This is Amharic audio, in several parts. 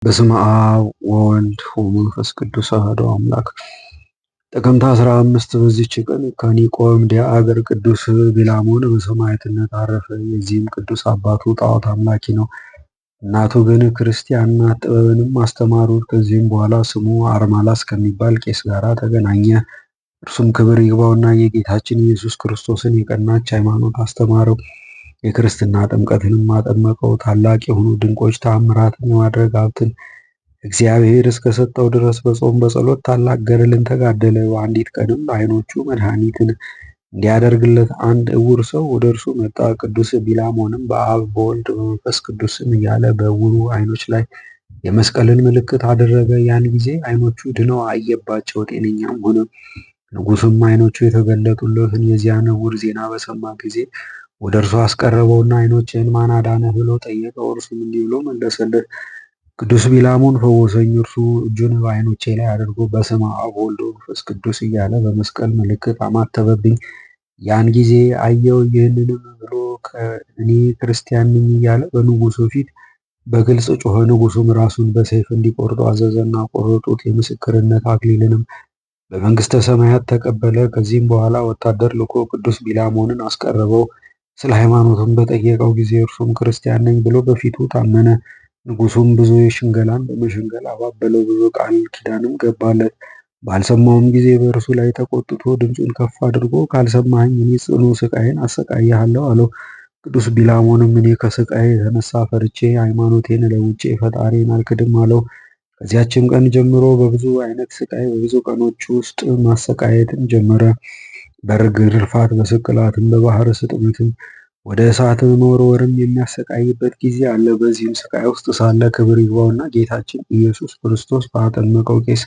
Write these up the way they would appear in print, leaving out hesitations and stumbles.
በስመ አብ ወወልድ ወመንፈስ ቅዱስ አሐዱ አምላክ። ጥቅምት 15 በዚች ቀን ከኒቆምዲያ አገር ቅዱስ ቢላሞን በሰማዕትነት አረፈ። የዚህም ቅዱስ አባቱ ጣዖት አምላኪ ነው። እናቱ ግን ክርስቲያን ናት። ጥበብንም አስተማሩት። ከዚህም በኋላ ስሙ አርማላስ ከሚባል ቄስ ጋር ተገናኘ። እርሱም ክብር ይግባውና የጌታችን ኢየሱስ ክርስቶስን የቀናች ሃይማኖት አስተማረው። የክርስትና ጥምቀትንም አጠመቀው። ታላቅ የሆኑ ድንቆች ተአምራትን የማድረግ ሀብትን እግዚአብሔር እስከሰጠው ድረስ በጾም በጸሎት ታላቅ ገድልን ተጋደለ። በአንዲት ቀንም ለዓይኖቹ መድኃኒትን እንዲያደርግለት አንድ ዕውር ሰው ወደ እርሱ መጣ። ቅዱስ ቢላሞንም በአብ በወልድ በመንፈስ ቅዱስ ስም እያለ በዕውሩ ዓይኖች ላይ የመስቀልን ምልክት አደረገ። ያን ጊዜ ዓይኖቹ ድነው አየባቸው፣ ጤነኛም ሆነ። ንጉሡም ዓይኖቹ የተገለጡለትን የዚያን ዕውር ዜና በሰማ ጊዜ ወደ እርሱ አስቀረበውና ዓይኖችህን ማን አዳነህ ብሎ ጠየቀው። እርሱም እንዲህ ብሎ መለሰለት፣ ቅዱስ ቢላሞን ፈወሰኝ። እርሱ እጁን በዓይኖቼ ላይ አድርጎ በስመ አብ ወወልድ ወመንፈስ ቅዱስ እያለ በመስቀል ምልክት አማተበብኝ። ያን ጊዜ አየው። ይህንንም ብሎ እኔ ክርስቲያን ነኝ እያለ በንጉሡ ፊት በግልጽ ጮኸ። ንጉሡም ራሱን በሰይፍ እንዲቆርጡ አዘዘና ቆረጡት። የምስክርነት አክሊልንም በመንግስተ ሰማያት ተቀበለ። ከዚህም በኋላ ወታደር ልኮ ቅዱስ ቢላሞንን አስቀረበው። ስለ ሃይማኖቱም በጠየቀው ጊዜ እርሱም ክርስቲያን ነኝ ብሎ በፊቱ ታመነ። ንጉሡም ብዙ ሽንገላን በመሸንገል አባበለው፣ ብዙ ቃል ኪዳንም ገባለት። ባልሰማውም ጊዜ በእርሱ ላይ ተቆጥቶ ድምፁን ከፍ አድርጎ ካልሰማኸኝ እኔ ጽኑ ስቃይን አሰቃይሃለሁ አለው። ቅዱስ ቢላሞንም እኔ ከስቃይ የተነሳ ፈርቼ ሃይማኖቴን ለውጬ ፈጣሪን አልክድም አለው። ከዚያችም ቀን ጀምሮ በብዙ አይነት ስቃይ በብዙ ቀኖች ውስጥ ማሰቃየትን ጀመረ። በግርፋት፣ በስቅላትም፣ በባህር ስጥመትም ወደ እሳት መወርወርም የሚያሰቃይበት ጊዜ አለ። በዚህም ስቃይ ውስጥ ሳለ ክብር ይግባውና ጌታችን ኢየሱስ ክርስቶስ ባጠመቀው ቄስ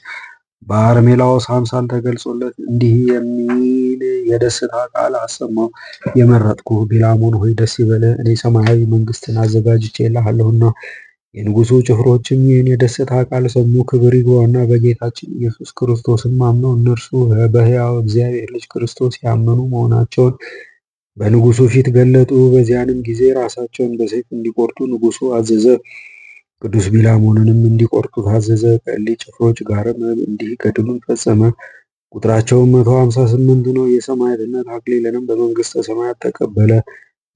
በአርሜላዎስ አምሳል ተገልጾለት እንዲህ የሚል የደስታ ቃል አሰማው። የመረጥኩህ ቢላሞን ሆይ ደስ ይበልህ፣ እኔ ሰማያዊ መንግስትን አዘጋጅቼልሃለሁና። የንጉሡ ጭፍሮችም ይህን የደስታ ቃል ሰሙ። ክብር ይግባውና በጌታችን ኢየሱስ ክርስቶስም አምነው እነርሱ በሕያው እግዚአብሔር ልጅ ክርስቶስ ያመኑ መሆናቸውን በንጉሡ ፊት ገለጡ። በዚያንም ጊዜ ራሳቸውን በሰይፍ እንዲቆርጡ ንጉሡ አዘዘ። ቅዱስ ቢላሞንንም እንዲቆርጡ ታዘዘ። ከእሊህ ጭፍሮች ጋርም እንዲህ ገድሉን ፈጸመ። ቁጥራቸውም 158 ነው። የሰማዕትነት አክሊልንም በመንግስተ ሰማያት ተቀበለ።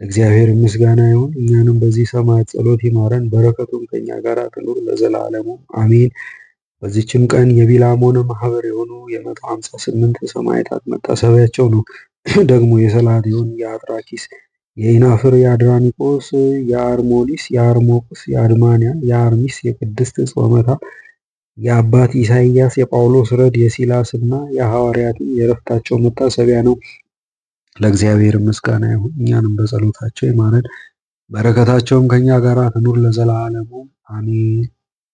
እግዚአብሔር ምስጋና ይሁን። እኛንም በዚህ ሰማዕት ጸሎት ይማረን፣ በረከቱም ከኛ ጋር ትኑር ለዘላለሙ አሜን። በዚችም ቀን የቢላሞን ማህበር የሆኑ የ158 ሰማዕታት መታሰቢያቸው ነው። ደግሞ የሰላቲዮን፣ የአጥራኪስ፣ የኢናፍር፣ የአድራኒቆስ፣ የአርሞሊስ፣ የአርሞቅስ፣ የአድማንያ፣ የአርሚስ፣ የቅድስት ጾመታ፣ የአባት ኢሳይያስ፣ የጳውሎስ ረድ፣ የሲላስ እና የሐዋርያትም የዕረፍታቸው መታሰቢያ ነው። ለእግዚአብሔር ምስጋና ይሁን። እኛንም በጸሎታቸው ይማረን፣ በረከታቸውም ከኛ ጋር ትኑር ለዘላለሙ አሜን።